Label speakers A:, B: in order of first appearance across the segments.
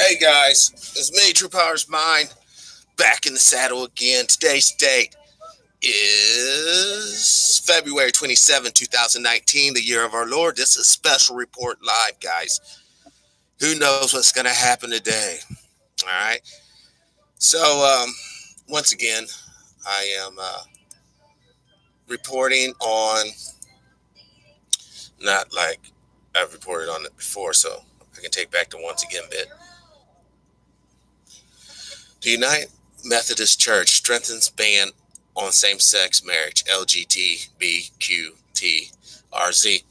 A: Hey guys, it's me, True Powers Mine, back in the saddle again. Today's date is February 27, 2019, the year of our Lord. This is Special Report Live, guys. Who knows what's going to happen today? All right. So, once again, I am reporting on, not like I've reported on it before, so I can take back the once again bit. The United Methodist Church strengthens ban on same-sex marriage, LGBTQTRZ.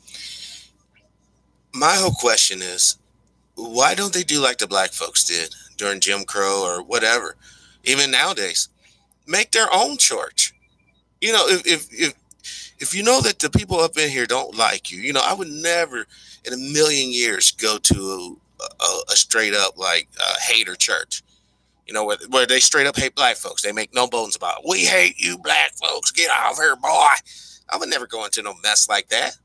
A: My whole question is, why don't they do like the black folks did during Jim Crow or whatever? Even nowadays, make their own church. You know, if you know that the people up in here don't like you, I would never in a million years go to a straight up like hater church. Where they straight up hate black folks. They make no bones about it. We hate you, black folks. Get off here, boy. I would never go into no mess like that.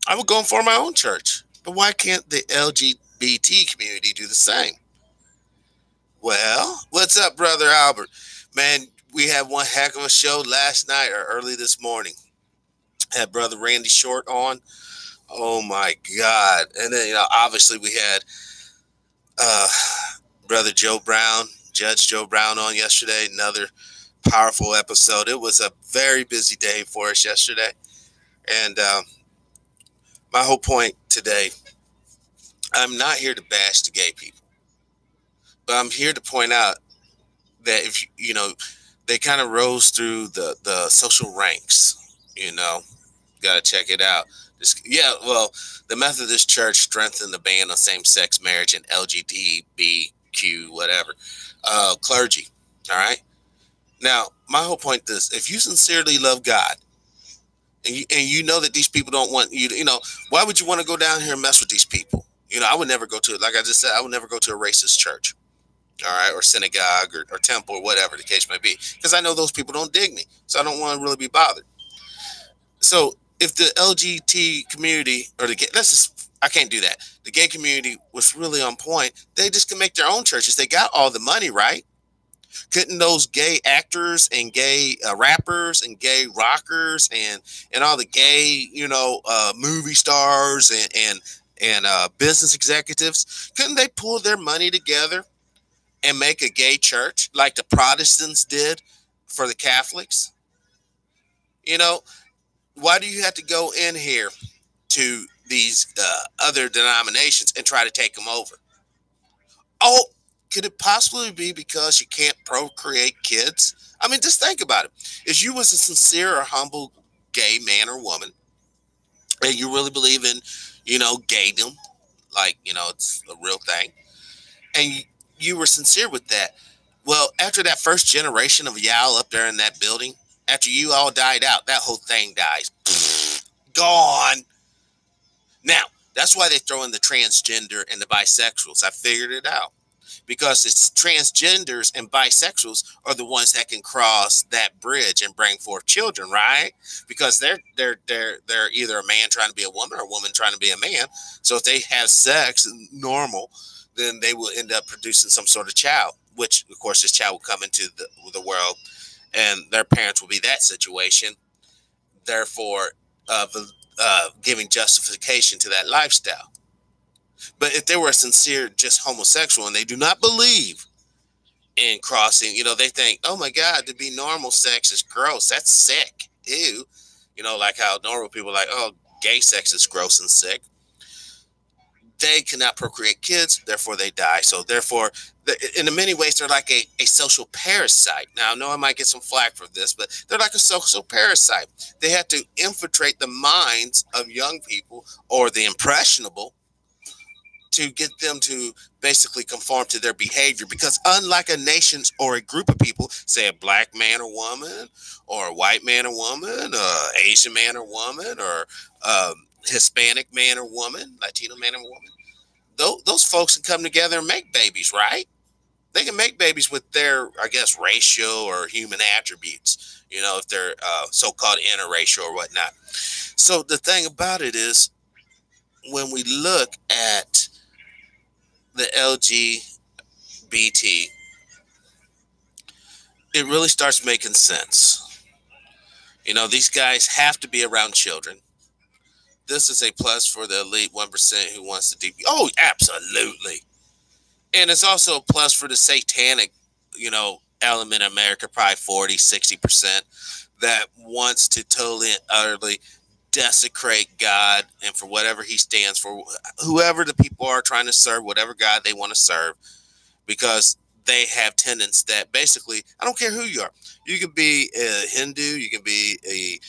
A: I would go and form my own church. But why can't the LGBT community do the same? Well, what's up, Brother Albert? Man, we had one heck of a show last night or early this morning. Had Brother Randy Short on. Oh, my God. And then, obviously we had Brother Joe Brown, Judge Joe Brown on yesterday. Another powerful episode. It was a very busy day for us yesterday. And my whole point today, I'm not here to bash the gay people. But I'm here to point out that if, they kind of rose through the social ranks, got to check it out. The Methodist Church strengthened the ban on same-sex marriage and LGBTQ, whatever, clergy. All right. Now, my whole point is, if you sincerely love God, and you know that these people don't want you to, why would you want to go down here and mess with these people? I would never go to, like I just said, I would never go to a racist church, all right, or synagogue or temple or whatever the case may be, because I know those people don't dig me, so I don't want to really be bothered. So if the LGBT community or I can't do that. The gay community was really on point. They just can make their own churches. They got all the money, right? Couldn't those gay actors and gay rappers and gay rockers and all the gay, movie stars and business executives, couldn't they pull their money together and make a gay church like the Protestants did for the Catholics? Why do you have to go in here to these other denominations and try to take them over? Oh, could it possibly be because you can't procreate kids? I mean, just think about it. If you was a sincere or humble gay man or woman, and you really believe in, gaydom, like, it's a real thing, and you were sincere with that, well, after that first generation of y'all up there in that building, after you all died out, that whole thing dies. Gone. Now, that's why they throw in the transgender and the bisexuals. I figured it out. Because it's transgenders and bisexuals are the ones that can cross that bridge and bring forth children, right? Because they're either a man trying to be a woman or a woman trying to be a man. So if they have sex normal, then they will end up producing some sort of child, which, of course, this child will come into the world, and their parents will be that situation, therefore giving justification to that lifestyle. But if they were a sincere, just homosexual, and they do not believe in crossing, they think, oh my God, to be normal sex is gross. That's sick. Ew. Like how normal people are like, oh, gay sex is gross and sick. They cannot procreate kids, therefore they die. So therefore, in many ways, they're like a social parasite. Now, I know I might get some flack for this, but they're like a social parasite. They have to infiltrate the minds of young people or the impressionable to get them to basically conform to their behavior. Because unlike a nation or a group of people, say a black man or woman, or a white man or woman, Asian man or woman, or Hispanic man or woman, Latino man or woman, those folks can come together and make babies, right? They can make babies with their, I guess, racial or human attributes, if they're so-called interracial or whatnot. So the thing about it is, when we look at the LGBT, it really starts making sense. These guys have to be around children. This is a plus for the elite 1% who wants to Oh, absolutely. And it's also a plus for the satanic, element in America, probably 40, 60%, that wants to totally and utterly desecrate God and for whatever he stands for, whoever the people are trying to serve, whatever God they want to serve, because they have tenets that basically, I don't care who you are. You could be a Hindu, you could be a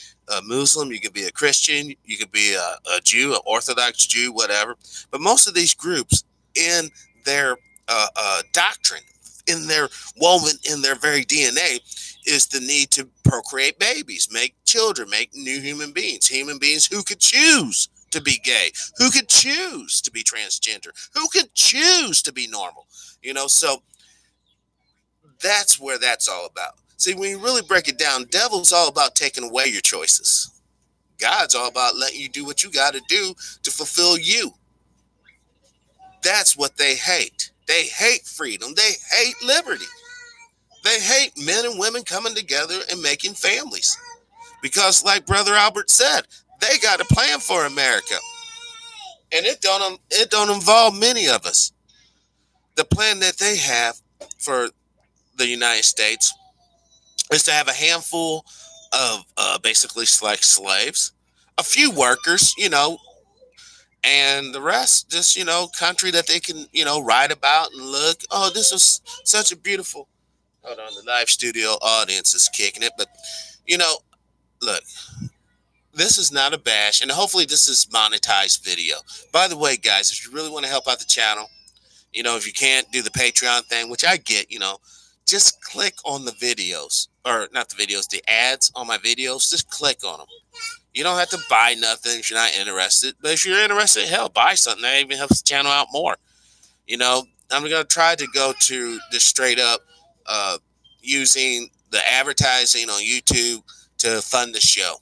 A: Muslim, you could be a Christian, you could be a Jew, an Orthodox Jew, whatever. But most of these groups, in their doctrine, in their woven in their very DNA, is the need to procreate babies, make children, make new human beings who could choose to be gay, who could choose to be transgender, who could choose to be normal. So that's where that's all about. See, when you really break it down, devil's all about taking away your choices. God's all about letting you do what you got to do to fulfill you. That's what they hate. They hate freedom. They hate liberty. They hate men and women coming together and making families. Because like Brother Albert said, they got a plan for America. And it don't involve many of us. The plan that they have for the United States is to have a handful of basically like slaves, a few workers, and the rest just, country that they can, write about and look. Oh, this was such a beautiful, hold on, the live studio audience is kicking it. But, look, this is not a bash, and hopefully this is monetized video. By the way, guys, if you really want to help out the channel, if you can't do the Patreon thing, which I get, just click on the videos, or not the videos, the ads on my videos. Just click on them. You don't have to buy nothing if you're not interested. But if you're interested, hell, buy something. That even helps the channel out more. I'm going to try to go to the straight up using the advertising on YouTube to fund the show,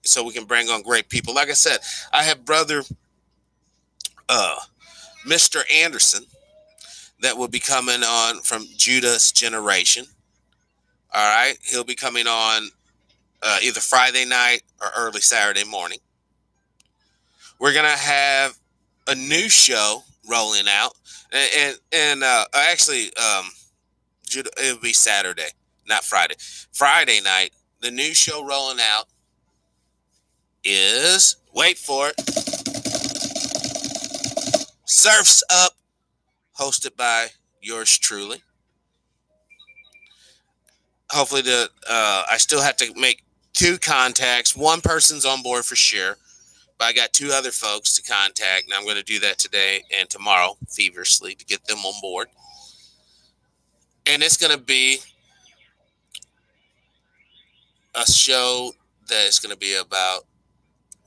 A: so we can bring on great people. Like I said, I have brother Mr. Anderson that will be coming on from Judah's Generation. All right. He'll be coming on either Friday night or early Saturday morning. We're going to have a new show rolling out. And actually, it'll be Saturday, not Friday. Friday night, the new show rolling out is, wait for it, Surf's Up, hosted by yours truly. Hopefully, I still have to make 2 contacts. One person's on board for sure, but I got 2 other folks to contact, and I'm going to do that today and tomorrow feverishly to get them on board. And it's going to be a show that is going to be about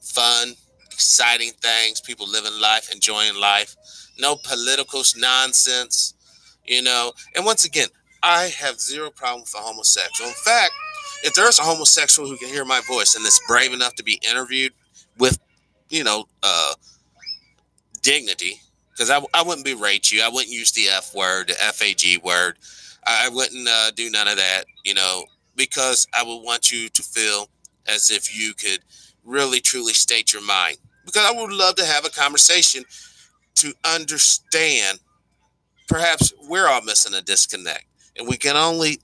A: fun, exciting things, people living life, enjoying life, no political nonsense, And once again, I have zero problem with a homosexual. In fact, if there's a homosexual who can hear my voice and is brave enough to be interviewed with, dignity, because I wouldn't berate you. I wouldn't use the F word, the FAG word. I wouldn't do none of that, because I would want you to feel as if you could really, truly state your mind. Because I would love to have a conversation to understand. Perhaps we're all missing a disconnect, and we can only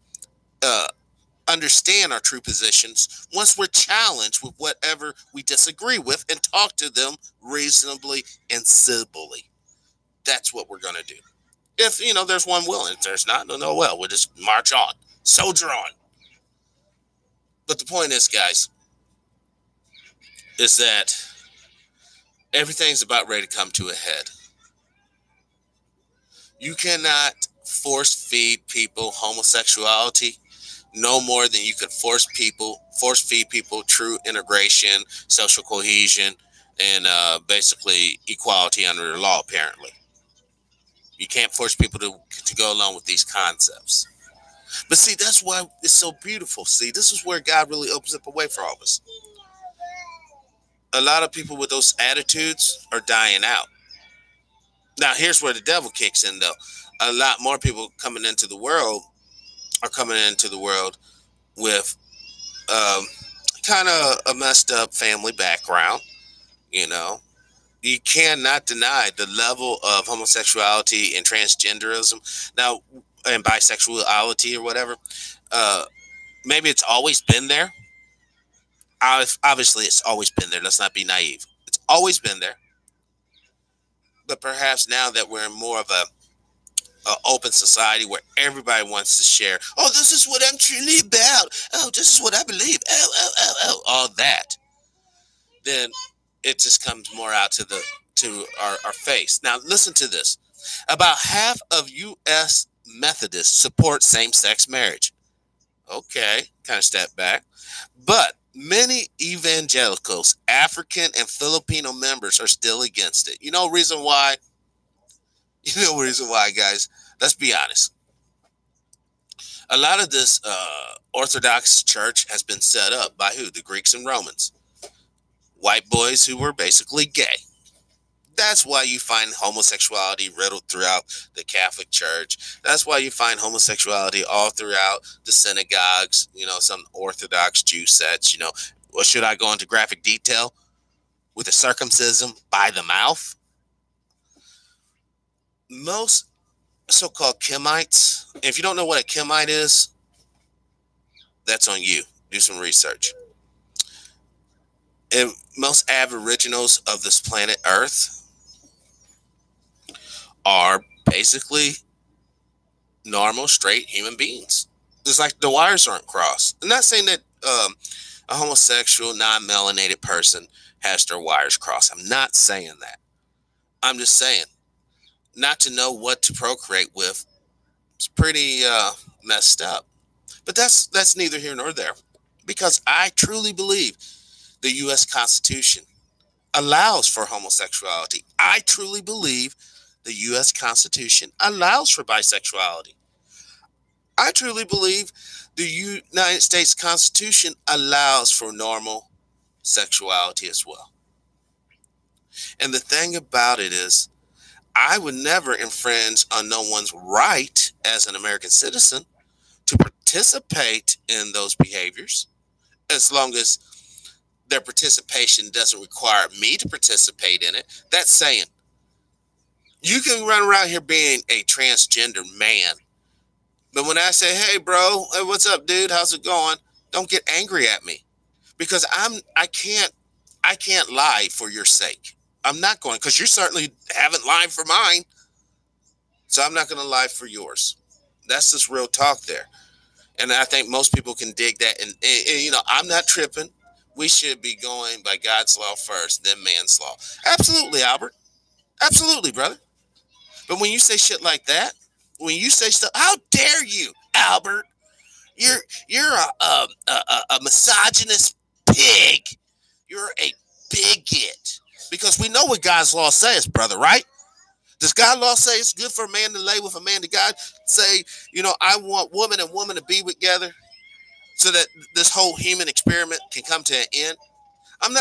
A: understand our true positions once we're challenged with whatever we disagree with and talk to them reasonably and civilly. That's what we're going to do. If, there's one willing. If there's not, no, well, we'll just march on, soldier on. But the point is, guys, is that everything's about ready to come to a head. You cannot force feed people homosexuality no more than you could force feed people true integration, social cohesion, and basically equality under the law, apparently. You can't force people to go along with these concepts. But see, that's why it's so beautiful. See, this is where God really opens up a way for all of us. A lot of people with those attitudes are dying out. Now, here's where the devil kicks in, though. A lot more people coming into the world are coming into the world with um, kind of a messed up family background. You know, you cannot deny the level of homosexuality and transgenderism now, and bisexuality or whatever. Uh, Maybe it's always been there. Obviously, it's always been there. Let's not be naive. It's always been there. But perhaps now that we're in more of a open society where everybody wants to share, oh, this is what I'm truly about. Oh, this is what I believe. Oh, oh, oh, oh, all that. Then it just comes more out to our face. Now, listen to this. About half of U.S. Methodists support same-sex marriage. Okay, kind of step back. But many evangelicals, African and Filipino members, are still against it. You know reason why? You know reason why, guys? Let's be honest. A lot of this Orthodox church has been set up by who? The Greeks and Romans. White boys who were basically gay. That's why you find homosexuality riddled throughout the Catholic Church. That's why you find homosexuality all throughout the synagogues, some Orthodox Jew sets, Well, should I go into graphic detail with the circumcision by the mouth? Most so-called Kemites, if you don't know what a Kemite is, that's on you. Do some research. And most aboriginals of this planet Earth are basically normal, straight human beings. It's like the wires aren't crossed. I'm not saying that a homosexual, non-melanated person has their wires crossed. I'm not saying that. I'm just saying not to know what to procreate with is pretty messed up. But that's neither here nor there, because I truly believe the U.S. Constitution allows for homosexuality. I truly believe the U.S. Constitution allows for bisexuality. I truly believe the United States Constitution allows for normal sexuality as well. And the thing about it is, I would never infringe on no one's right as an American citizen to participate in those behaviors, as long as their participation doesn't require me to participate in it. That's saying you can run around here being a transgender man, but when I say, hey, bro, hey, what's up, dude? How's it going? Don't get angry at me, because I can't lie for your sake. I'm not going, because you certainly haven't lied for mine. So I'm not going to lie for yours. That's just real talk there. And I think most people can dig that. And I'm not tripping. We should be going by God's law first, then man's law. Absolutely, Albert. Absolutely, brother. But when you say shit like that, when you say stuff, how dare you, Albert? You're a misogynist pig. You're a bigot. Because we know what God's law says, brother, right? Does God's law say it's good for a man to lay with a man? Did God say, I want woman and woman to be together so that this whole human experiment can come to an end? I'm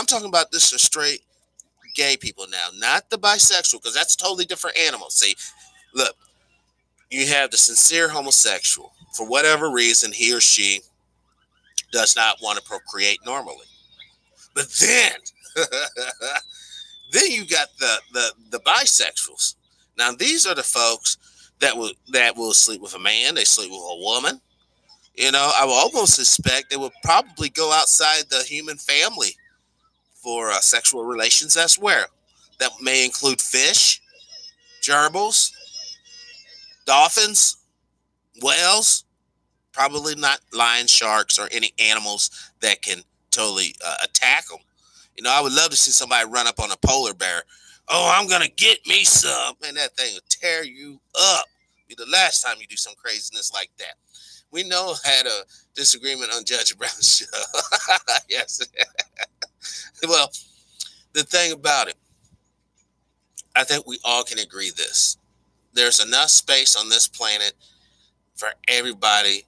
A: talking about this for straight gay people now, not the bisexual, because that's a totally different animal. See, look, you have the sincere homosexual. For whatever reason, he or she does not want to procreate normally. But then, then you got the bisexuals. Now, these are the folks that will sleep with a man. They sleep with a woman. I will almost suspect they will probably go outside the human family for sexual relations elsewhere. That may include fish, gerbils, dolphins, whales. Probably not lions, sharks, or any animals that can totally attack them. I would love to see somebody run up on a polar bear. Oh, I'm going to get me some. Man, that thing will tear you up. Be the last time you do some craziness like that. We know I had a disagreement on Judge Brown's show. Yes. Well, the thing about it, I think we all can agree this. There's enough space on this planet for everybody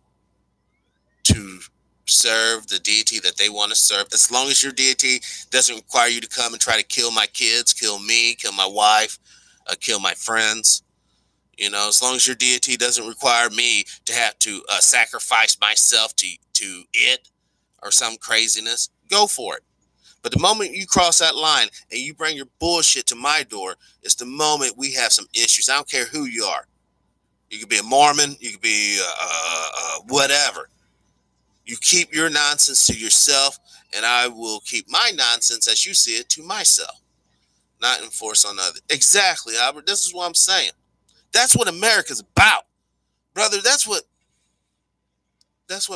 A: to serve the deity that they want to serve, as long as your deity doesn't require you to come and try to kill my kids, kill me, kill my wife. kill my friends. You know, as long as your deity doesn't require me to have to sacrifice myself to it or some craziness, go for it. But the moment you cross that line and you bring your bullshit to my door, it's the moment we have some issues. I don't care who you are. You could be a Mormon. You could be whatever. You keep your nonsense to yourself, and I will keep my nonsense as you see it to myself. Not enforce on others. Exactly, Albert. This is what I'm saying. That's what America's about. Brother, that's what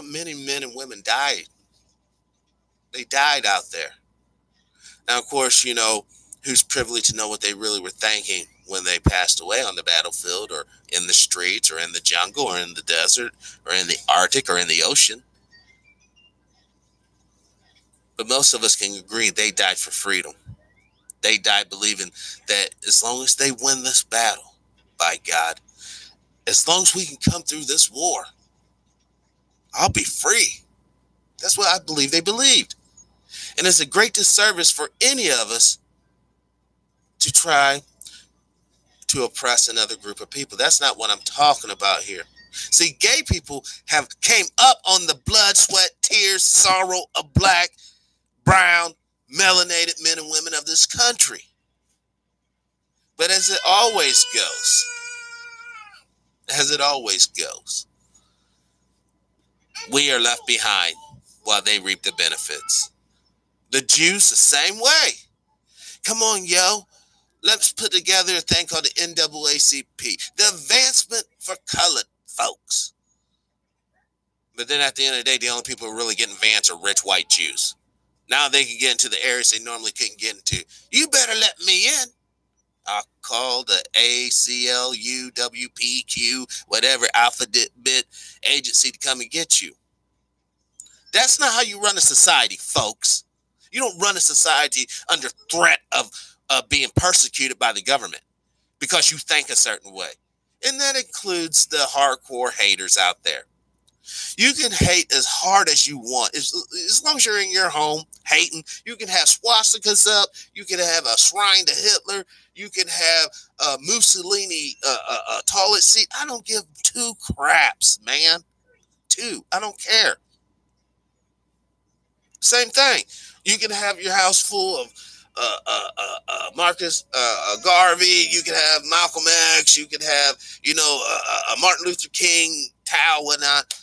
A: many men and women died. They died out there. Now, of course, you know, who's privileged to know what they really were thinking when they passed away on the battlefield or in the streets or in the jungle or in the desert or in the Arctic or in the ocean. But most of us can agree they died for freedom. They died believing that as long as they win this battle, by God, as long as we can come through this war, I'll be free. That's what I believe they believed. And it's a great disservice for any of us to try to oppress another group of people. That's not what I'm talking about here. See, gay people have came up on the blood, sweat, tears, sorrow of black, brown, melanated men and women of this country. But as it always goes, we are left behind while they reap the benefits. The Jews, the same way. Come on, yo. Let's put together a thing called the NAACP, the Advancement for Colored Folks. But then at the end of the day, the only people who are really getting advanced are rich white Jews. Now they can get into the areas they normally couldn't get into. You better let me in. I'll call the ACLU, WPQ, whatever alphabet agency to come and get you. That's not how you run a society, folks. You don't run a society under threat of being persecuted by the government because you think a certain way. And that includes the hardcore haters out there. You can hate as hard as you want. As long as you're in your home hating, you can have swastikas up. You can have a shrine to Hitler. You can have a Mussolini toilet seat. I don't give two craps, man. I don't care. Same thing. You can have your house full of Marcus Garvey. You can have Malcolm X. You can have, Martin Luther King, Tao, whatnot.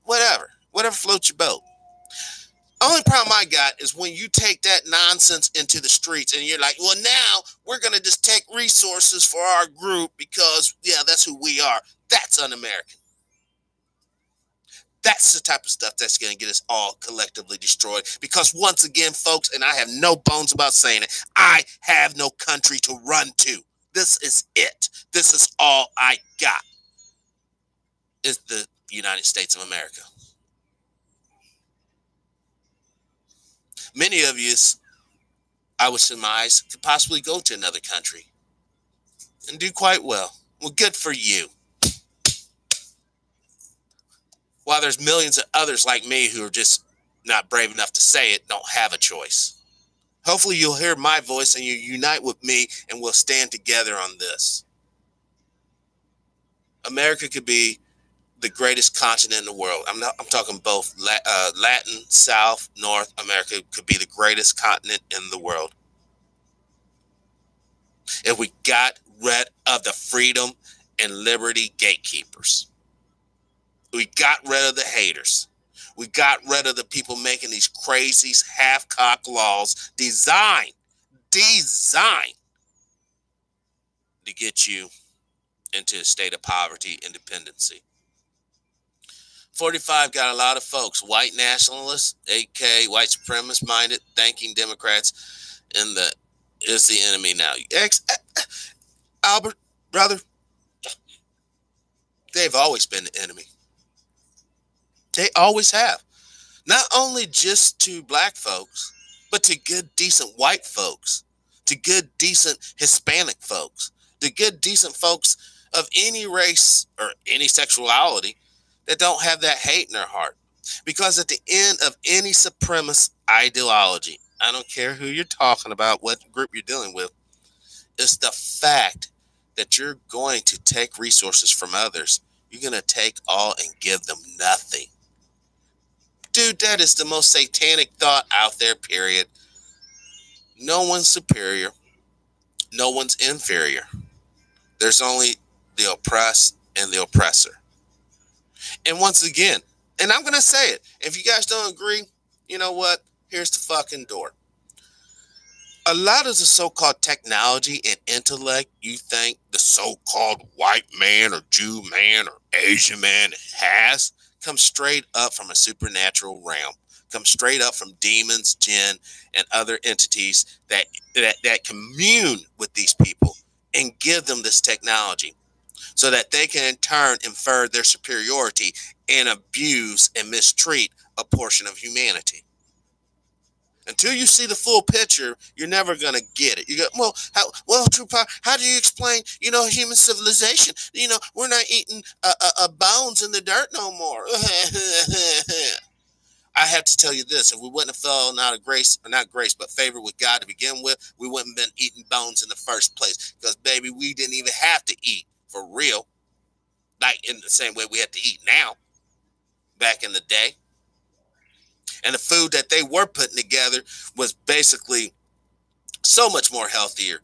A: Whatever floats your boat. Only problem I got is when you take that nonsense into the streets and you're like, well, now we're going to just take resources for our group because, that's who we are. That's un-American. That's the type of stuff that's going to get us all collectively destroyed. Because once again, folks, and I have no bones about saying it, I have no country to run to. This is it. This is all I got. Is the United States of America. Many of you, I would surmise, could possibly go to another country and do quite well. Well, good for you. While there's millions of others like me who are just not brave enough to say it, don't have a choice. Hopefully you'll hear my voice and you unite with me and we'll stand together on this. America could be the greatest continent in the world. I'm talking both Latin, South, North America could be the greatest continent in the world. If we got rid of the freedom and liberty gatekeepers. We got rid of the haters. We got rid of the people making these crazy half-cocked laws designed to get you into a state of poverty and dependency. 45 got a lot of folks, white nationalists, AK, white supremacist minded, thinking Democrats is the enemy now. Albert, brother, they've always been the enemy. They always have. Not only just to black folks, but to good, decent white folks, to good, decent Hispanic folks, to good, decent folks of any race or any sexuality that don't have that hate in their heart. Because at the end of any supremacist ideology, I don't care who you're talking about, what group you're dealing with, it's the fact that you're going to take resources from others. You're going to take all and give them nothing. Dude, that is the most satanic thought out there, period. No one's superior. No one's inferior. There's only the oppressed and the oppressor. And once again, and I'm going to say it, if you guys don't agree, you know what? Here's the fucking door. A lot of the so-called technology and intellect you think the so-called white man or Jew man or Asian man has comes straight up from a supernatural realm, comes straight up from demons, jinn, and other entities that commune with these people and give them this technology so that they can in turn infer their superiority and abuse and mistreat a portion of humanity. Until you see the full picture, you're never gonna get it. You go, true power. How do you explain, human civilization? We're not eating bones in the dirt no more. I have to tell you this: if we wouldn't have fallen out of grace, or not grace, but favor with God to begin with, we wouldn't have been eating bones in the first place. Because baby, we didn't even have to eat for real, like in the same way we have to eat now. Back in the day. And the food that they were putting together was basically so much more healthier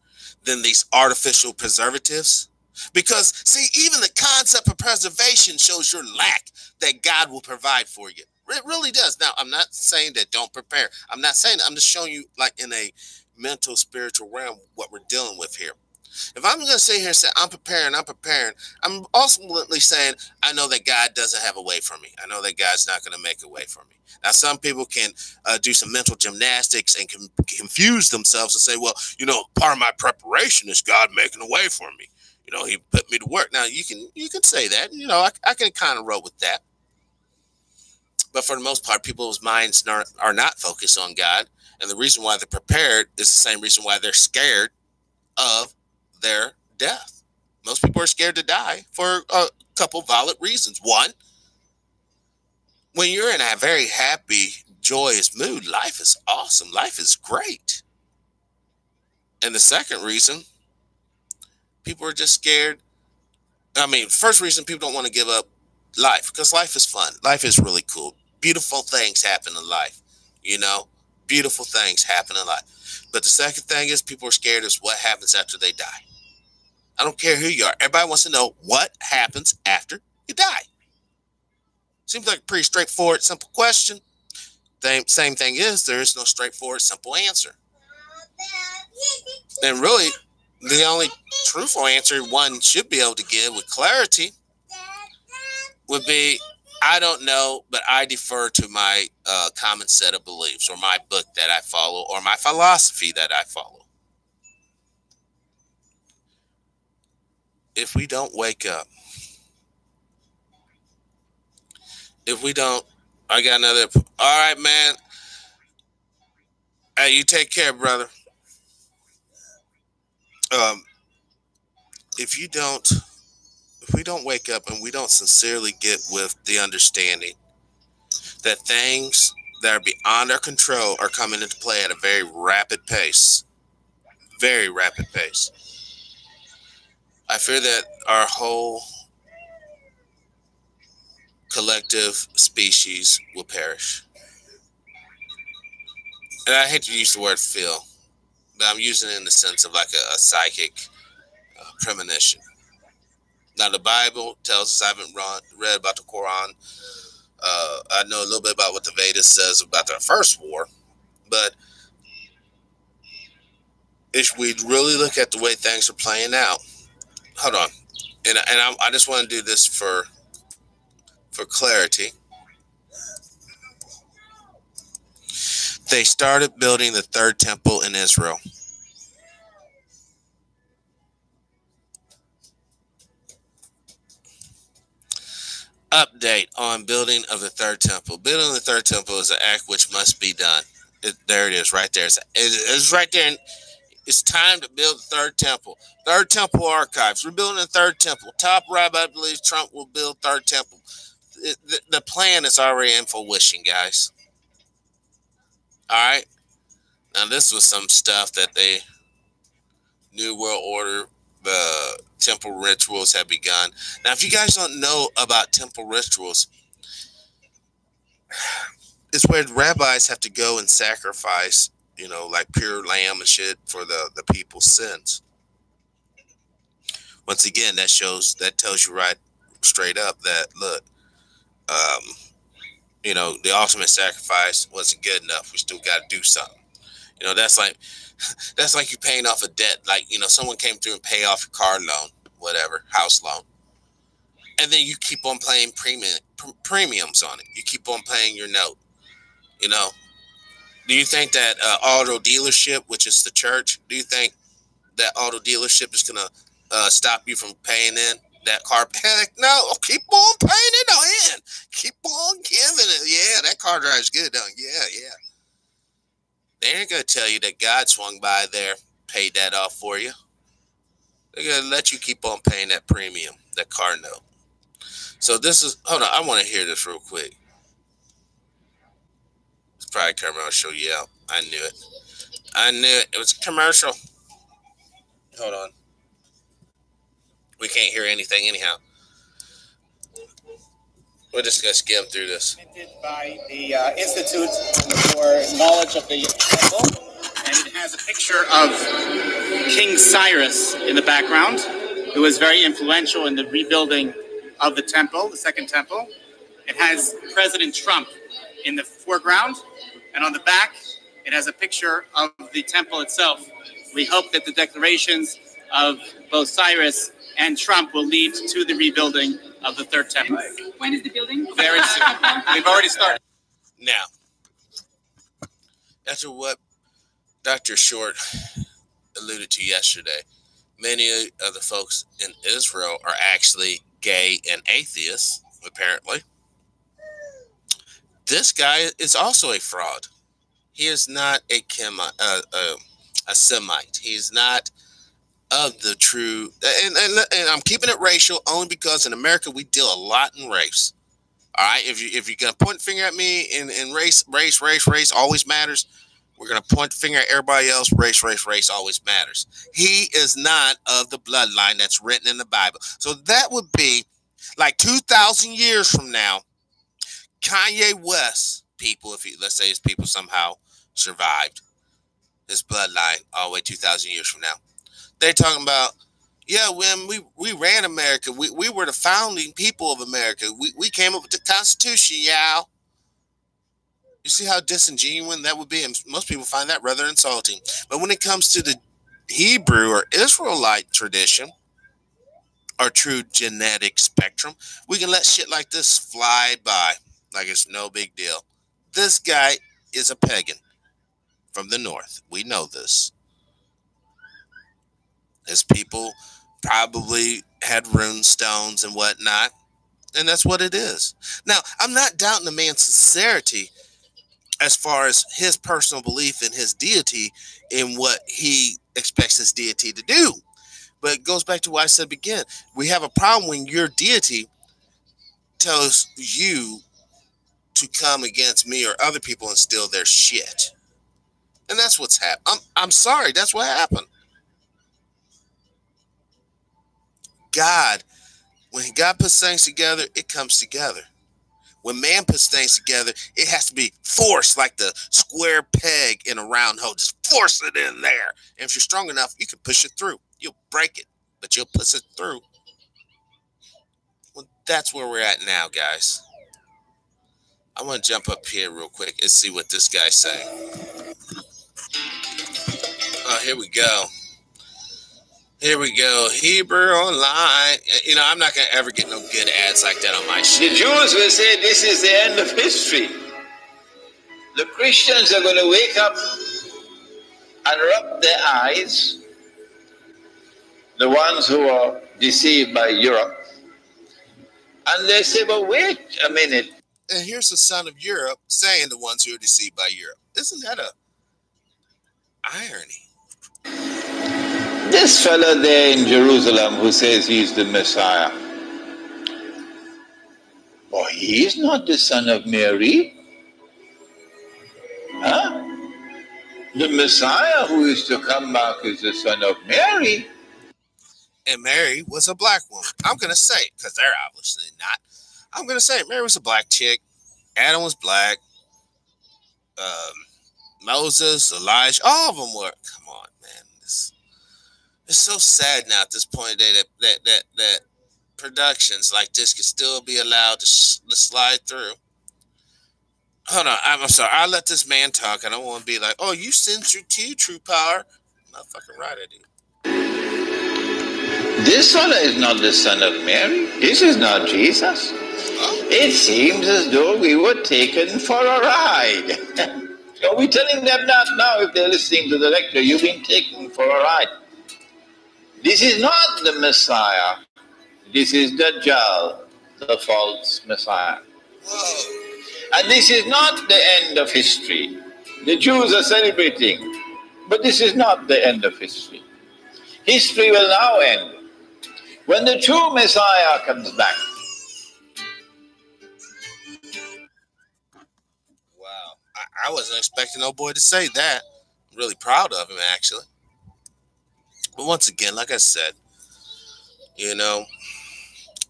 A: than these artificial preservatives. Because, see, even the concept of preservation shows your lack that God will provide for you. It really does. Now, I'm not saying that don't prepare. I'm not saying that. I'm just showing you, like, in a mental, spiritual realm, what we're dealing with here. If I'm going to sit here and say, I'm preparing, I'm ultimately saying, I know that God doesn't have a way for me. I know that God's not going to make a way for me. Now, some people can do some mental gymnastics and can confuse themselves and say, well, part of my preparation is God making a way for me. He put me to work. Now, you can say that. I can kind of roll with that. But for the most part, people's minds are not focused on God. And the reason why they're prepared is the same reason why they're scared of their death. Most people are scared to die for a couple valid reasons. One, when you're in a very happy, joyous mood, life is awesome. Life is great. And the second reason, people are just scared. First reason, people don't want to give up life because life is fun. Life is really cool. Beautiful things happen in life. Beautiful things happen in life. But the second thing is people are scared is what happens after they die. I don't care who you are. Everybody wants to know what happens after you die. Seems like a pretty straightforward, simple question. Same thing is, there is no straightforward, simple answer. And really, the only truthful answer one should be able to give with clarity would be, I don't know, but I defer to my common set of beliefs or my book that I follow or my philosophy that I follow. If we don't wake up, I got another. All right, man. Hey, you take care, brother. If we don't wake up and we don't sincerely get with the understanding that things that are beyond our control are coming into play at a very rapid pace, I fear that our whole collective species will perish. And I hate to use the word feel, but I'm using it in the sense of like a psychic premonition. Now, the Bible tells us, I haven't read about the Quran. I know a little bit about what the Vedas says about their first war, but if we really look at the way things are playing out, hold on, and I just want to do this for clarity. They started building the third temple in Israel. Update on building of the third temple. Building the third temple is an act which must be done. There it is, right there. It's right there. It's time to build the third temple. Third temple archives. We're building the third temple. Top rabbi believes Trump will build third temple. The plan is already in fruition, guys. All right. Now, this was some stuff that they New World Order the temple rituals have begun. Now, if you guys don't know about temple rituals, it's where rabbis have to go and sacrifice, like pure lamb and shit for the people's sins. Once again, that tells you right straight up that, look, the ultimate sacrifice wasn't good enough. We still got to do something. That's like you paying off a debt. Like, someone came through and pay off your car loan, whatever, house loan. And then you keep on paying premiums on it. You keep on paying your note. Do you think that auto dealership, which is the church, do you think that auto dealership is going to stop you from paying in that car? Heck no, keep on paying it in. Keep on giving it. Yeah, that car drives good, don't you? Yeah. They ain't going to tell you that God swung by there, paid that off for you. They're going to let you keep on paying that premium, that car note. So hold on, I want to hear this real quick. It's probably a commercial. Show you out. I knew it. It was a commercial. Hold on. We can't hear anything anyhow. We're just going to skim through this.
B: By the Institute for Knowledge of the Temple, and it has a picture of King Cyrus in the background, who was very influential in the rebuilding of the temple, the Second Temple. It has President Trump in the foreground, and on the back, it has a picture of the temple itself. We hope that the declarations of both Cyrus and Trump will lead to the rebuilding of the Third Temple.
C: When is the building?
B: Very soon. We've already started.
A: Now, after what Dr. Short alluded to yesterday, many of the folks in Israel are actually gay and atheists, apparently. This guy is also a fraud. He is not a Semite. He's not of the true, and I'm keeping it racial only because in America we deal a lot in race. All right, if you're gonna point a finger at me in race always matters. We're gonna point the finger at everybody else. Race always matters. He is not of the bloodline that's written in the Bible. So that would be like 2,000 years from now. Kanye West people, let's say his people somehow survived his bloodline all the way 2,000 years from now. They're talking about, yeah, when we ran America, we were the founding people of America. We came up with the Constitution, y'all. You see how disingenuous that would be? And most people find that rather insulting. But when it comes to the Hebrew or Israelite tradition, or true genetic spectrum, we can let shit like this fly by like it's no big deal. This guy is a pagan from the north. We know this. His people probably had rune stones and whatnot, and that's what it is. Now, I'm not doubting the man's sincerity as far as his personal belief in his deity and what he expects his deity to do. But it goes back to what I said again. We have a problem when your deity tells you to come against me or other people and steal their shit. And that's what's happened. I'm sorry, that's what happened. God, when God puts things together, it comes together. When man puts things together, it has to be forced like the square peg in a round hole. Just force it in there. And if you're strong enough, you can push it through. You'll break it, but you'll push it through. Well, that's where we're at now, guys. I want to jump up here real quick and see what this guy's saying. Oh, here we go. Here we go. Hebrew Online. I'm not going to ever get no good ads like that on my shit.
D: The Jews will say this is the end of history. The Christians are going to wake up and rub their eyes, the ones who are deceived by Europe, and they say, but wait a minute.
A: And here's the son of Europe saying the ones who are deceived by Europe. Isn't that a irony?
D: This fellow there in Jerusalem who says he's the Messiah. Oh, he's not the son of Mary. Huh? The Messiah who is to come back is the son of Mary.
A: and Mary was a black woman. I'm going to say it because they're obviously not. I'm going to say it. Mary was a black chick. Adam was black. Moses, Elijah, all of them were. Come on, man. It's so sad now at this point that productions like this can still be allowed to slide through. Hold on, I'm sorry. I'll let this man talk. I don't want to be like, oh, you censored too, True Power. Not fucking right, I do.
D: This one is not the son of Mary. This is not Jesus. Oh. It seems as though we were taken for a ride. So we're telling them that now if they're listening to the lecture, you've been taken for a ride. This is not the Messiah. This is Dajjal, the false Messiah.
A: Whoa.
D: And this is not the end of history. The Jews are celebrating, but this is not the end of history. History will now end when the true Messiah comes back.
A: Wow. I wasn't expecting no boy to say that. I'm really proud of him, actually. But once again, like I said, you know,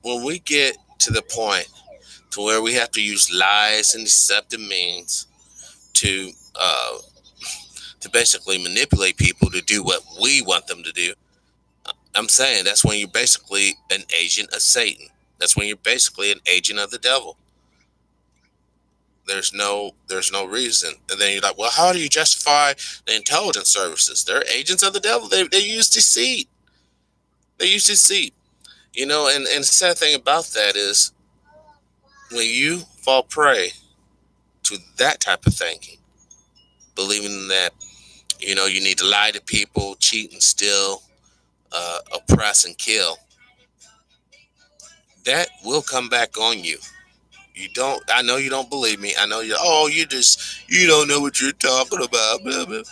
A: when we get to the point to where we have to use lies and deceptive means to basically manipulate people to do what we want them to do, I'm saying that's when you're basically an agent of Satan. That's when you're basically an agent of the devil. There's no reason. And then you're like, well, how do you justify the intelligence services? They're agents of the devil. They use deceit. They use deceit. You know, and the sad thing about that is when you fall prey to that type of thinking, believing that, you know, you need to lie to people, cheat and steal, oppress and kill, that will come back on you. I know you don't believe me. I know you don't know what you're talking about. Blah, blah.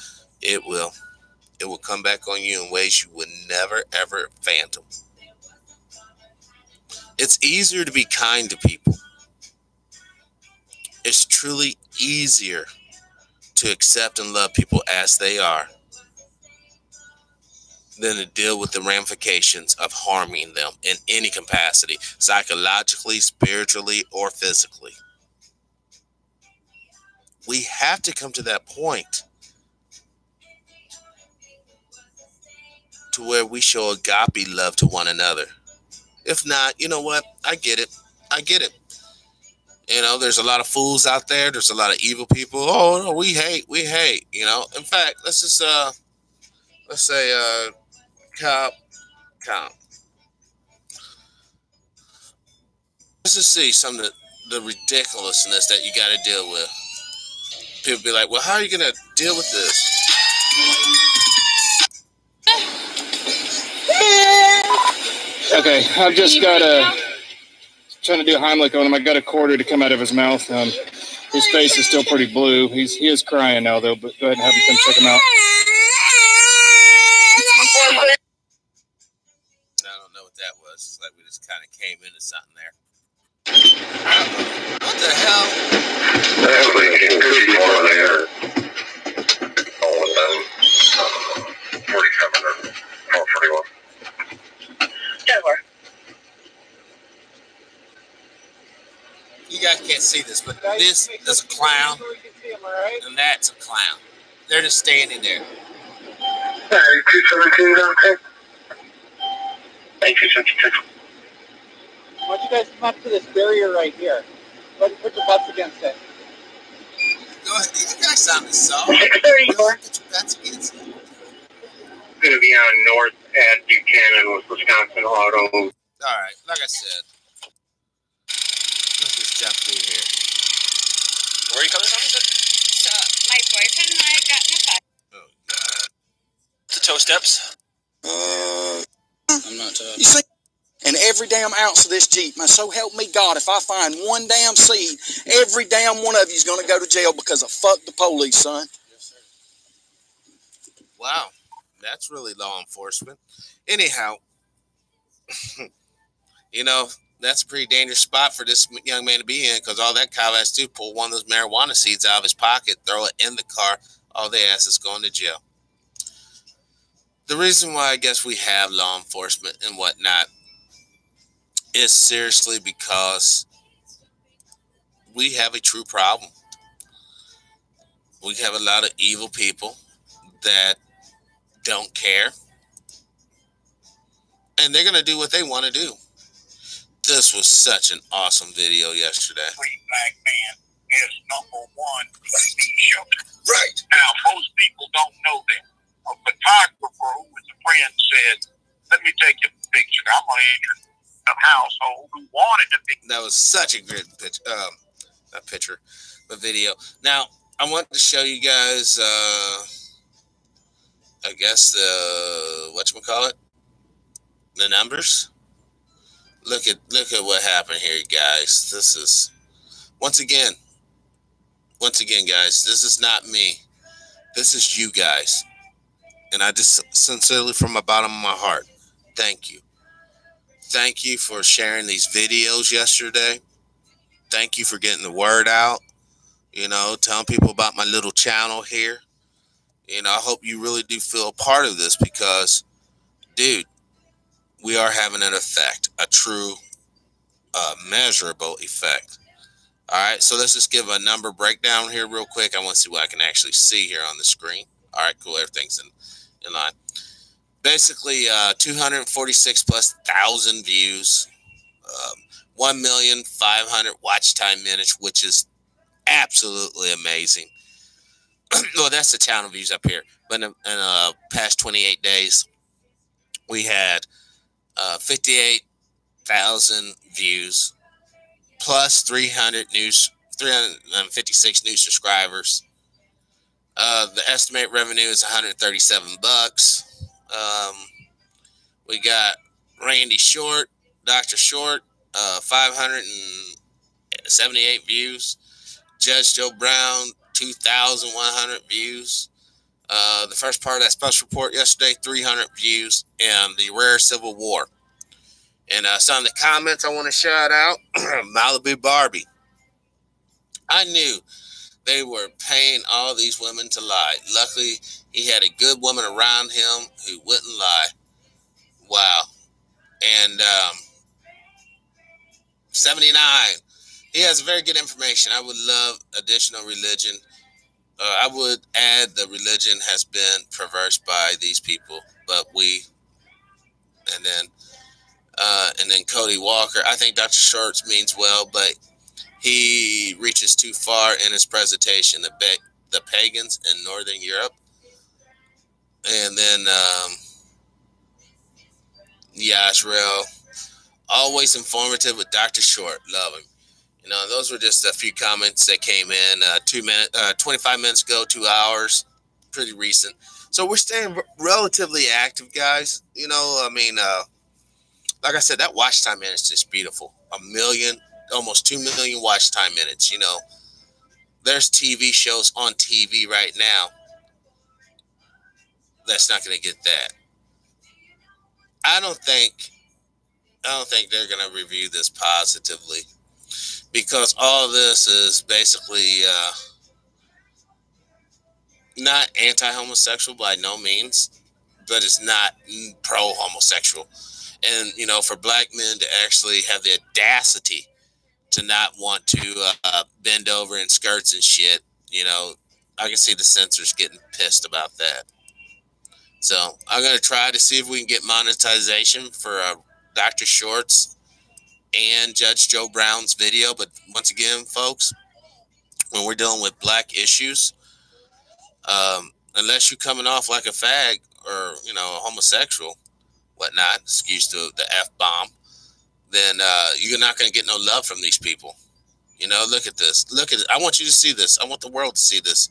A: It will come back on you in ways you would never, ever fathom. It's easier to be kind to people. It's truly easier to accept and love people as they are than to deal with the ramifications of harming them in any capacity, psychologically, spiritually, or physically. We have to come to that point to where we show agape love to one another. If not, you know what? I get it. You know, there's a lot of fools out there. There's a lot of evil people. Oh, no, we hate. You know, in fact, let's say, cop. Let's just see some of the ridiculousness that you got to deal with. People be like, well, how are you going to deal with this?
C: Okay, I've just got trying to do Heimlich on him. I got a quarter to come out of his mouth. His face is still pretty blue. He is crying now, though, but go ahead and have him come check him out.
A: I don't know what that was. It's like we just kind of came into something there. What the hell?
E: Definitely can see more there. All of them. 47 or 41.
A: You guys can't see this, but this is a clown, and that's a clown. They're just standing there.
E: 217 down there. 276.
B: Why don't you guys come up to this barrier right here? Go ahead and put your butts against it.
A: Go ahead. You guys sound soft.
E: 634.
A: Put your butts against it.
E: Going to be on north at Buchanan, Wisconsin Auto.
A: All right, like I said, let's just jump through here.
F: Where are you coming from? So, my boyfriend and I got in a fight.
A: Oh, God.
F: The toe steps?
G: I'm not tough. You see, and every damn ounce of this Jeep, man, so help me God, if I find one damn seed, every damn one of you is going to go to jail because of fuck the police, son.
A: Yes, sir. Wow, that's really law enforcement. Anyhow, you know, that's a pretty dangerous spot for this young man to be in, because all that cow has to do, pull one of those marijuana seeds out of his pocket, throw it in the car. All they ask is going to jail. The reason why I guess we have law enforcement and whatnot is seriously because we have a true problem. We have a lot of evil people that don't care, and they're going to do what they want to do. This was such an awesome video yesterday.
E: Black man is number one shelter.
A: Right.
E: Now, most people don't know that. A photographer who was a friend said, "Let me take a picture. I'm going to enter a household who wanted a picture."
A: That was such a good picture. Not picture, but video. Now, I want to show you guys, I guess, whatchamacallit? The numbers. Look at what happened here, guys. This is, once again, guys, this is not me. This is you guys. And I just sincerely, from the bottom of my heart, thank you. Thank you for sharing these videos yesterday. Thank you for getting the word out. You know, telling people about my little channel here. You know, I hope you really do feel a part of this because, dude, we are having an effect, a true, measurable effect. All right, so let's just give a number breakdown here real quick. I want to see what I can actually see here on the screen. All right, cool. Everything's in line. Basically, 246,000+ views, 1,500,000 watch time minutes, which is absolutely amazing. Well, that's the channel views up here. But in the past 28 days, we had 58,000 views, plus 356 new subscribers. The estimated revenue is $137. We got Randy Short, Dr. Short, 578 views. Judge Joe Brown, 2,100 views. The first part of that special report yesterday, 300 views. And the Rare Civil War. And some of the comments I want to shout out. Malibu Barbie. I knew they were paying all these women to lie. Luckily, he had a good woman around him who wouldn't lie. Wow. And 79. He has very good information. I would love additional religion. I would add the religion has been perverse by these people, but and then Cody Walker. I think Dr. Shorts means well, but he reaches too far in his presentation. The pagans in Northern Europe, and then Yashrael, always informative with Dr. Short. Love him. You know, those were just a few comments that came in 25 minutes ago, 2 hours, pretty recent. So we're staying relatively active, guys. You know, I mean, like I said, that watch time minutes is just beautiful. 1 million, almost 2 million watch time minutes. You know, there's TV shows on TV right now that's not going to get that. I don't think they're going to review this positively. Because all this is basically not anti-homosexual by no means, but it's not pro-homosexual. And, you know, for black men to actually have the audacity to not want to bend over in skirts and shit, you know, I can see the censors getting pissed about that. So I'm going to try to see if we can get monetization for Dr. Shorts and Judge Joe Brown's video. But once again, folks, when we're dealing with black issues, unless you're coming off like a fag or, you know, a homosexual, whatnot, excuse the F-bomb, then you're not going to get no love from these people. You know, look at this. Look at it. I want you to see this. I want the world to see this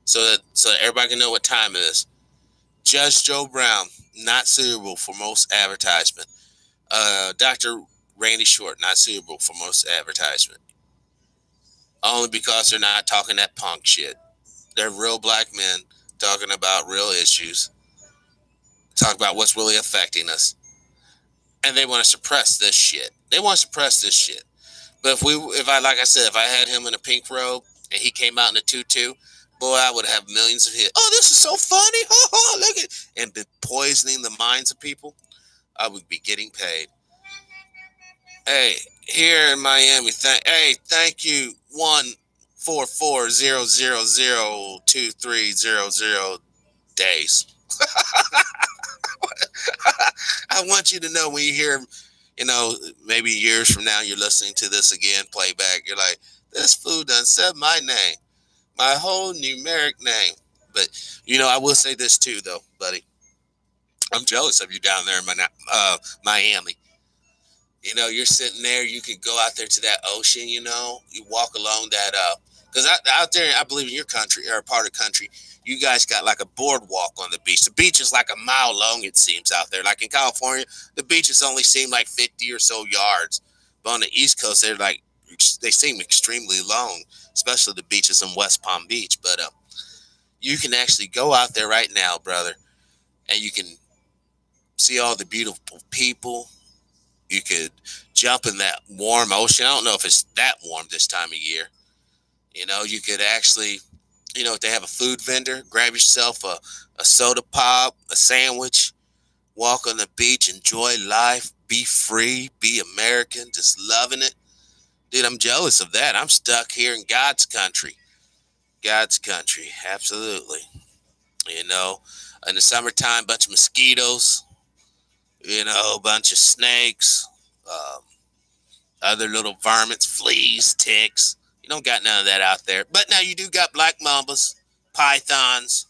A: so that everybody can know what time it is. Judge Joe Brown, not suitable for most advertisement. Dr. Randy Short, not suitable for most advertisement. Only because they're not talking that punk shit. They're real black men talking about real issues. Talk about what's really affecting us. And they want to suppress this shit. They want to suppress this shit. But if I had him in a pink robe and he came out in a tutu, boy, I would have millions of hits. Oh, this is so funny. Look at it. and been poisoning the minds of people, I would be getting paid. Hey, here in Miami, thank you 144000230 days. I want you to know when you hear, maybe years from now, you're listening to this again, playback. You're like, this fool done said my name, my whole numeric name. But, I will say this too, though, buddy. I'm jealous of you down there in Miami. You're sitting there. You could go out there to that ocean, you walk along that, because out there, I believe in your country, or part of the country, you guys got like a boardwalk on the beach. The beach is like a mile long, it seems, out there. Like in California, the beaches only seem like 50 or so yards. But on the East Coast, they seem extremely long, especially the beaches in West Palm Beach. But you can actually go out there right now, brother, and you can see all the beautiful people. You could jump in that warm ocean. I don't know if it's that warm this time of year. You could actually, if they have a food vendor, grab yourself a soda pop, a sandwich, walk on the beach, enjoy life, be free, be American, just loving it. Dude, I'm jealous of that. I'm stuck here in God's country. God's country, absolutely. In the summertime, bunch of mosquitoes, a bunch of snakes, other little varmints, fleas, ticks. You don't got none of that out there. But now you do got black mambas, pythons,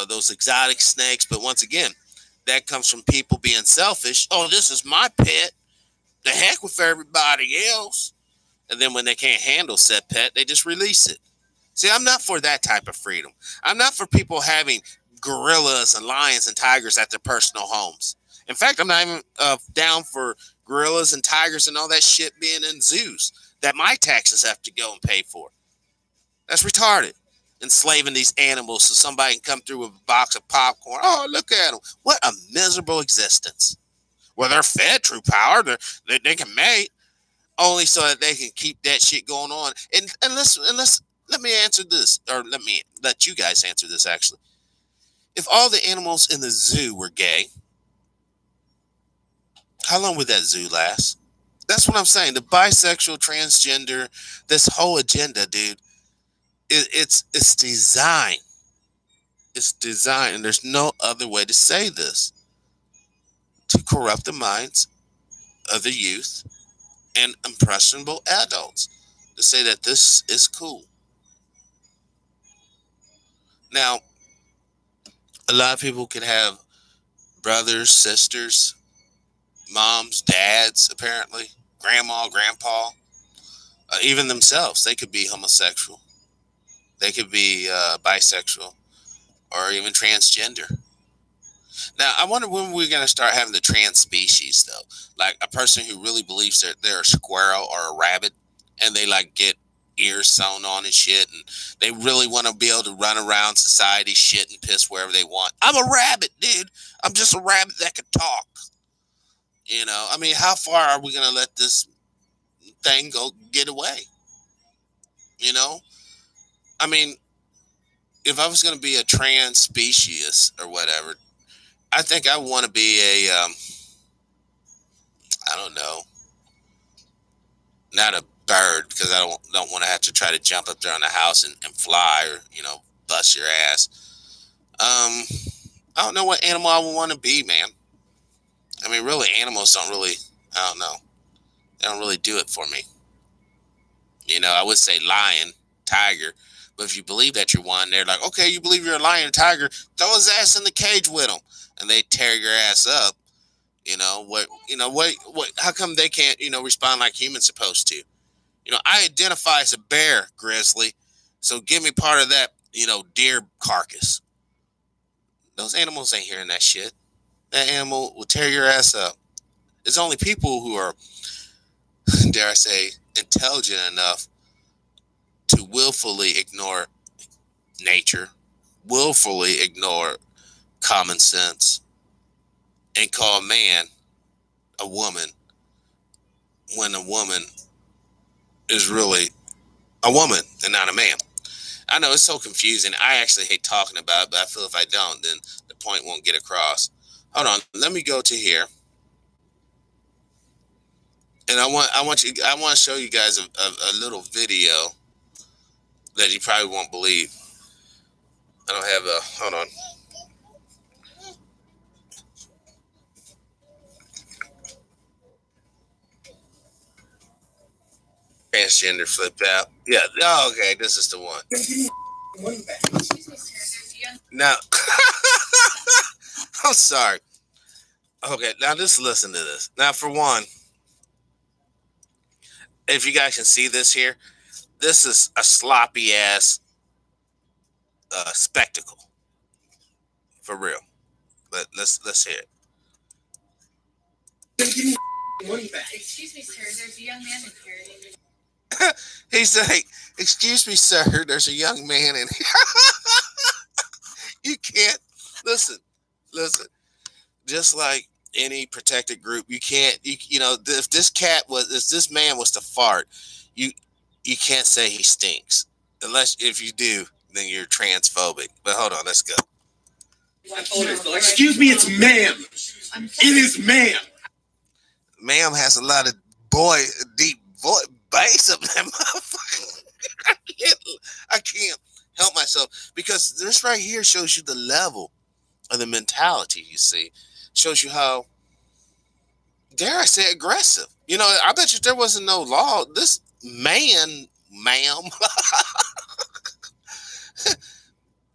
A: those exotic snakes. But once again, that comes from people being selfish. Oh, this is my pet. The heck with everybody else. And then when they can't handle said pet, they just release it. See, I'm not for that type of freedom. I'm not for people having gorillas and lions and tigers at their personal homes. In fact, I'm not even down for gorillas and tigers and all that shit being in zoos that my taxes have to go and pay for. That's retarded. Enslaving these animals so somebody can come through with a box of popcorn. Oh, look at them. What a miserable existence. Well, they're fed true power. They can mate only so that they can keep that shit going on. And let me answer this, or let me let you guys answer this, actually. If all the animals in the zoo were gay, how long would that zoo last? That's what I'm saying. The bisexual, transgender, this whole agenda, dude, it's designed. It's designed, and there's no other way to say this, to corrupt the minds of the youth and impressionable adults, to say that this is cool. Now, a lot of people can have brothers, sisters, moms, dads, apparently, grandma, grandpa, even themselves. They could be homosexual. They could be bisexual or even transgender. Now, I wonder when we're going to start having the trans species, though. Like a person who really believes that they're a squirrel or a rabbit and they like get ears sewn on and shit, and they really want to be able to run around society, shit and piss wherever they want. I'm a rabbit, dude. I'm just a rabbit that can talk. I mean, how far are we going to let this thing get away? I mean, if I was going to be a trans species or whatever, I think I want to be a, I don't know, not a bird, because I don't want to have to try to jump up there on the house and fly or, bust your ass. I don't know what animal I would want to be, man. I mean, really, animals don't really, I don't know. They don't really do it for me. I would say lion, tiger. But if you believe that you're one, they're like, okay, you believe you're a lion, tiger, throw his ass in the cage with him. And they tear your ass up. How come they can't, respond like humans supposed to? I identify as a bear, grizzly. So give me part of that, deer carcass. Those animals ain't hearing that shit. That animal will tear your ass up. It's only people who are, dare I say, intelligent enough to willfully ignore nature, willfully ignore common sense, and call a man a woman when a woman is really a woman and not a man. I know it's so confusing. I actually hate talking about it, but I feel if I don't, then the point won't get across. Hold on, let me go to here, and I want to show you guys a little video that you probably won't believe. I don't have a, hold on. Transgender flipped out. Yeah. Oh, okay. This is the one. Now, I'm sorry. Okay. Now, just listen to this. Now, for one, if you guys can see this here, this is a sloppy ass spectacle. For real. Let's hear it.
F: Excuse me, sir. There's a young man in here.
A: He's like, excuse me, sir, there's a young man in here. You can't listen. Just like any protected group, you can't, you know, if this man was to fart, you can't say he stinks. Unless if you do, then you're transphobic. But hold on, let's go.
H: Excuse me, it's ma'am. It is ma'am.
A: Ma'am has a lot of deep bass up that motherfucker. I can't help myself, because this right here shows you the level of the mentality. You see, shows you how, dare I say, aggressive. You know, I bet you if there wasn't no law, this ma'am,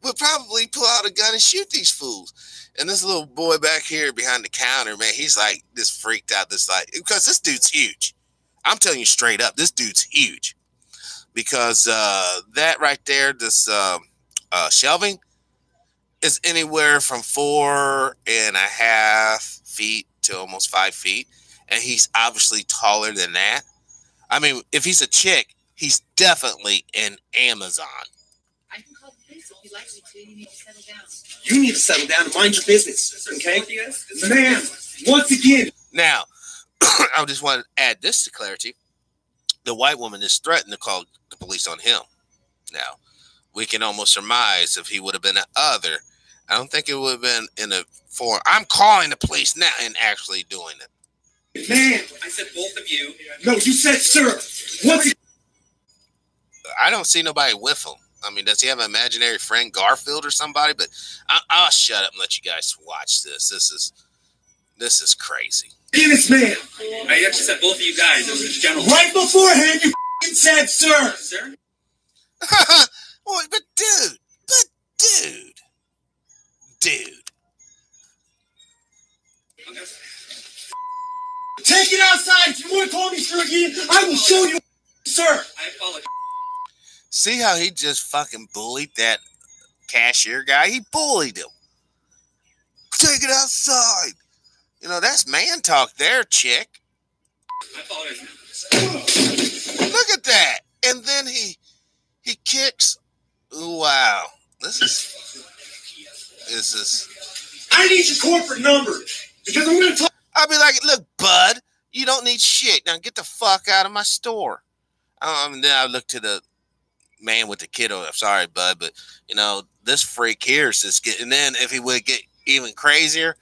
A: would probably pull out a gun and shoot these fools. And this little boy back here behind the counter, man, he's like this freaked out, this like, because this dude's huge. I'm telling you straight up, this dude's huge. Because that right there, this shelving is anywhere from 4.5 feet to almost 5 feet. And he's obviously taller than that. I mean, if he's a chick, he's definitely an Amazon.
F: I can call the police if you'd like me to. You need to settle down.
H: You need to settle down and mind your business, okay? Ma'am, once again.
A: Now, I just want to add this to clarity. The white woman is threatened to call the police on him. Now, we can almost surmise if he would have been an other. I don't think it would have been in a form. I'm calling the police now and actually doing it.
H: Man, I said both of you. No, you said sir.
A: I don't see nobody with him. I mean, does he have an imaginary friend, Garfield or somebody? But I'll shut up and let you guys watch this. This is crazy.
H: Dennis, man. I actually said both of you guys. It was just general. Right beforehand, you said sir. Sir?
A: Boy, but dude.
H: Okay. Take it outside. If you want to call me sir again, I will show you, sir. I apologize.
A: See how he just fucking bullied that cashier guy? He bullied him. Take it outside. You know, that's man talk there, chick.
H: I apologize.
A: Look at that. And then he kicks. Ooh, wow. This is.
H: I need your corporate number because I'm going to talk.
A: I'll be like, look, bud, you don't need shit. Now get the fuck out of my store. Then I look to the man with the kiddo. I'm sorry, bud, but you know, this freak here is just getting. And then if he would get even crazier,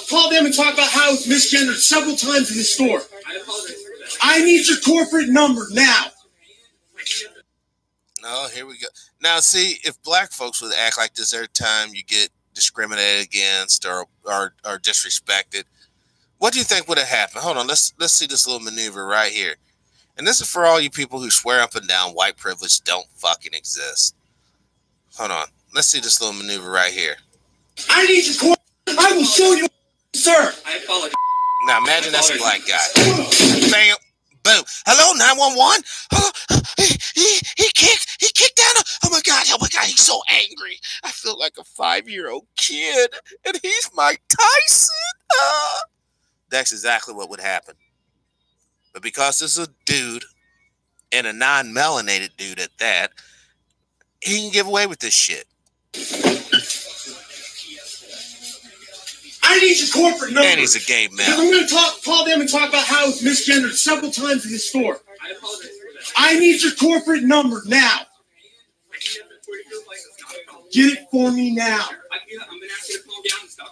H: call them and talk about how it's misgendered several times in the store. I apologize for that. I need your corporate number now.
A: No, here we go. Now, see, if black folks would act like this every time you get discriminated against or disrespected, what do you think would have happened? Hold on, let's see this little maneuver right here. And this is for all you people who swear up and down white privilege don't fucking exist. Hold on. Let's see this little maneuver right here.
H: I need your corporate. I will show you, sir. I apologize.
A: Now imagine that's a black guy. Bam, boom. Hello, 911. He kicked down. Oh my god, he's so angry. I feel like a 5-year-old kid, and he's Mike Tyson. That's exactly what would happen. But because this is a dude, and a non-melanated dude at that, he can get away with this shit.
H: I need your corporate number.
A: And he's a gay man.
H: I'm going to call them and talk about how it's misgendered several times in the store. I apologize for that. I need your corporate number now. Get it for me now.
F: I'm going to ask you to calm down and stop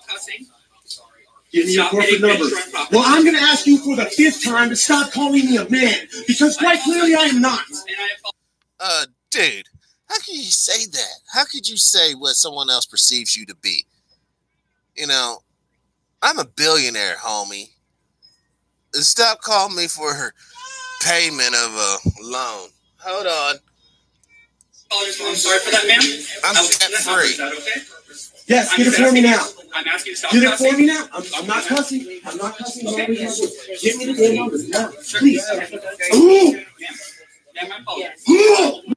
H: Give me your corporate number. Well, I'm going to ask you for the 5th time to stop calling me a man, because quite clearly I am not.
A: Dude, how could you say that? How could you say what someone else perceives you to be? You know, I'm a billionaire, homie. Stop calling me for payment of a loan. Hold on.
B: I'm sorry for that, ma'am.
A: I'm debt free.
B: Okay?
H: Yes, get it for me now.
B: I'm asking you to stop
H: Get it
B: cussing.
H: for me now. I'm not cussing. I'm not cussing. Okay. Give me the damn numbers now, please. Ooh.
B: Ma'am, I apologize.
H: Ooh.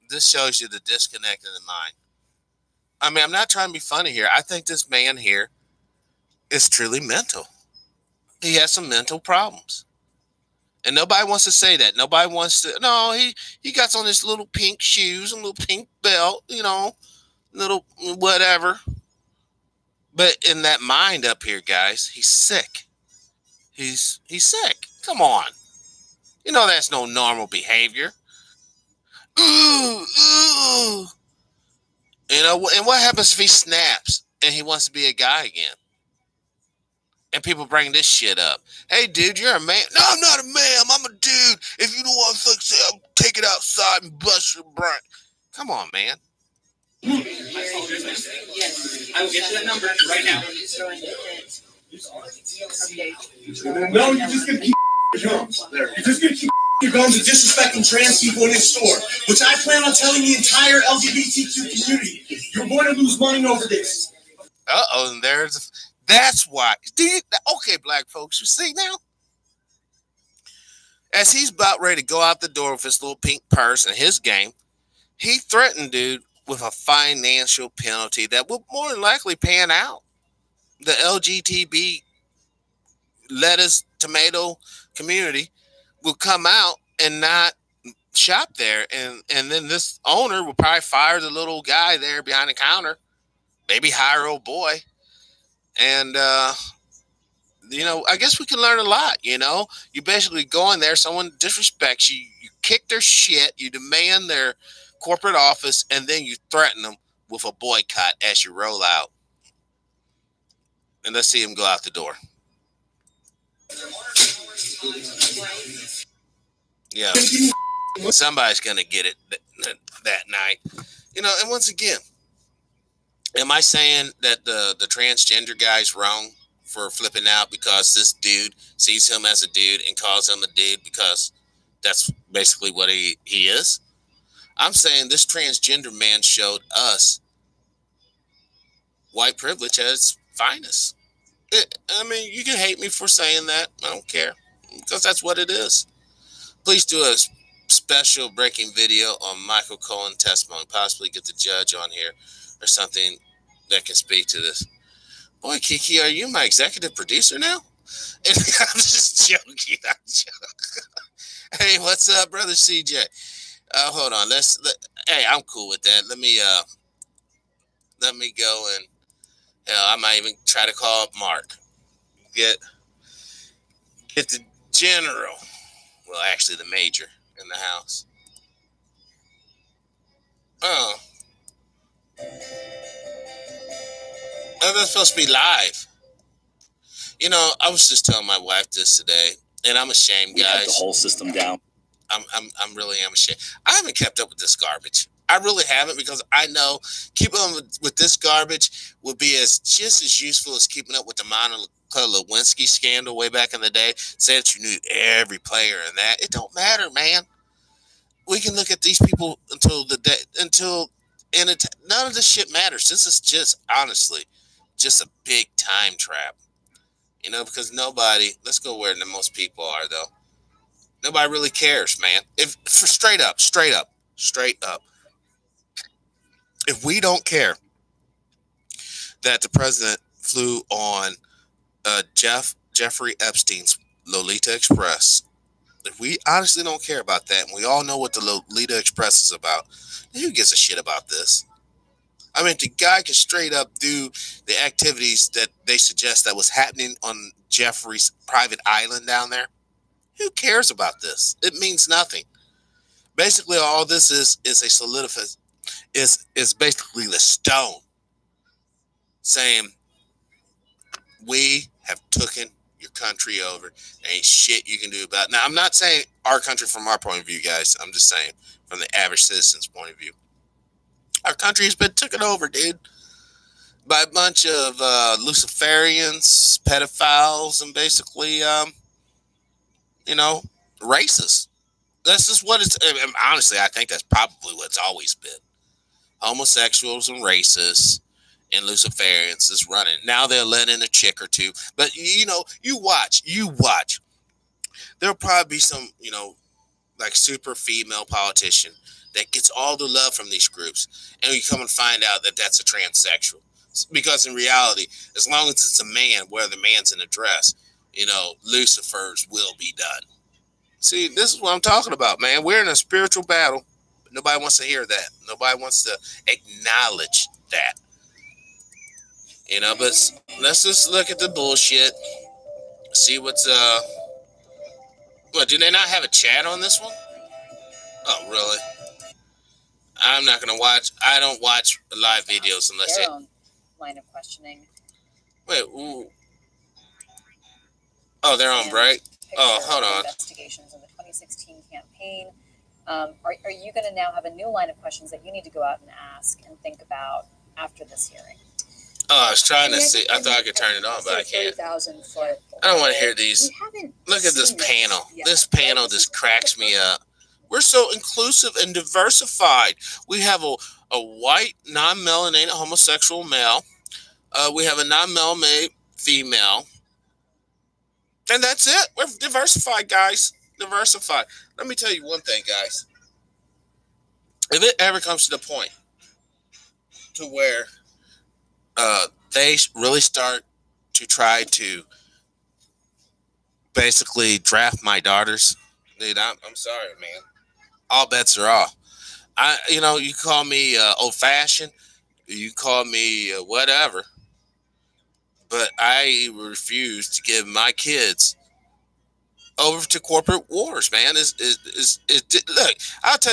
A: This shows you the disconnect in the mind. I mean, I'm not trying to be funny here. I think this man here is truly mental. He has some mental problems. And nobody wants to say that. Nobody wants to. No, he got on his little pink shoes and little pink belt, you know, little whatever. But in that mind up here, guys, he's sick. He's sick. Come on. You know that's no normal behavior. Ooh, ooh. You know, and what happens if he snaps and he wants to be a guy again? And people bring this shit up. Hey, dude, you're a man. No, I'm not a man. I'm a dude. If you don't want to fix it, I'll take it outside and bust your brain. Come on, man.
B: I apologize. I will get you that number right now.
H: No, you're just going to keep your gums. You're just going to keep your gums and disrespecting trans people in this store, which I plan on telling the entire LGBTQ community. You're going to lose money over this.
A: Uh-oh, and that's why. Okay, black folks, you see now? As he's about ready to go out the door with his little pink purse and his game, he threatened dude with a financial penalty that will more than likely pan out. The LGBT lettuce, tomato community will come out and not shop there. And then this owner will probably fire the little guy there behind the counter, maybe hire old boy. And, you know, I guess we can learn a lot, you know. You basically go in there, someone disrespects you, you kick their shit, you demand their corporate office, and then you threaten them with a boycott as you roll out. And let's see him go out the door. Yeah. Somebody's going to get it that night. You know, and once again, am I saying that the transgender guy's wrong for flipping out because this dude sees him as a dude and calls him a dude because that's basically what he is? I'm saying this transgender man showed us white privilege at its finest. I mean, you can hate me for saying that. I don't care, because that's what it is. Please do a special breaking video on Michael Cohen testimony. Possibly get the judge on here or something that can speak to this. Boy, Kiki, are you my executive producer now? And I'm just joking. Hey, what's up, brother CJ? Hold on. Hey, I'm cool with that. Let me go and hell, I might even try to call up Mark. Get the general. Well, actually, the major in the house. Oh. Oh, that's supposed to be live. You know, I was just telling my wife this today, and I'm ashamed, guys.
I: We have the whole system down.
A: I'm really ashamed. I haven't kept up with this garbage. I really haven't, because I know keeping up with this garbage would be just as useful as keeping up with the Monica Lewinsky scandal way back in the day. Say that you knew every player in that. It don't matter, man. We can look at these people until none of this shit matters. This is just, honestly, just a big time trap. You know, because let's go where the most people are, though. Nobody really cares, man. Straight up. If we don't care that the president flew on Jeffrey Epstein's Lolita Express, if we honestly don't care about that, and we all know what the Lolita Express is about, then who gives a shit about this? I mean, the guy can straight up do the activities that they suggest that was happening on Jeffrey's private island down there. Who cares about this? It means nothing. Basically, all this is a solidification. Is basically the stone saying We have taken your country over. There ain't shit you can do about it. Now, I'm not saying our country from our point of view, guys. I'm just saying from the average citizen's point of view. Our country has been taken over, dude, by a bunch of Luciferians, pedophiles, and basically, racists. That's just what it's. Honestly, I think that's probably what it's always been. Homosexuals and racists and Luciferians is running. Now they'll let in a chick or two. But, you watch. There'll probably be some, like super female politician that gets all the love from these groups. And you come and find out that that's a transsexual. Because in reality, as long as it's a man, whether the man's in a dress, Lucifers will be done. See, this is what I'm talking about, man. We're in a spiritual battle. But nobody wants to hear that. Nobody wants to acknowledge that. But let's just look at the bullshit. See what's, what, do they not have a chat on this one? Oh, really? I'm not going to watch. I don't watch live videos unless
I: their own line of questioning.
A: Wait, ooh. Oh, they're on break? Oh, hold on.
I: Investigations in the 2016 campaign. Are you going to now have a new line of questions that you need to go out and ask and think about after this hearing?
A: Oh, I was trying to see. I thought I could turn it on, but I can't. I don't want to hear these. Look at this panel. This panel just cracks me up. We're so inclusive and diversified. We have a white, non-melanated homosexual male. We have a non-melanated female. And that's it. We're diversified, guys. Diversified. Let me tell you one thing, guys. If it ever comes to the point to where they really start to try to basically draft my daughters, dude, I'm sorry, man. All bets are off. You call me old-fashioned, you call me whatever, but I refuse to give my kids over to corporate wars, man. Look, I'll tell you.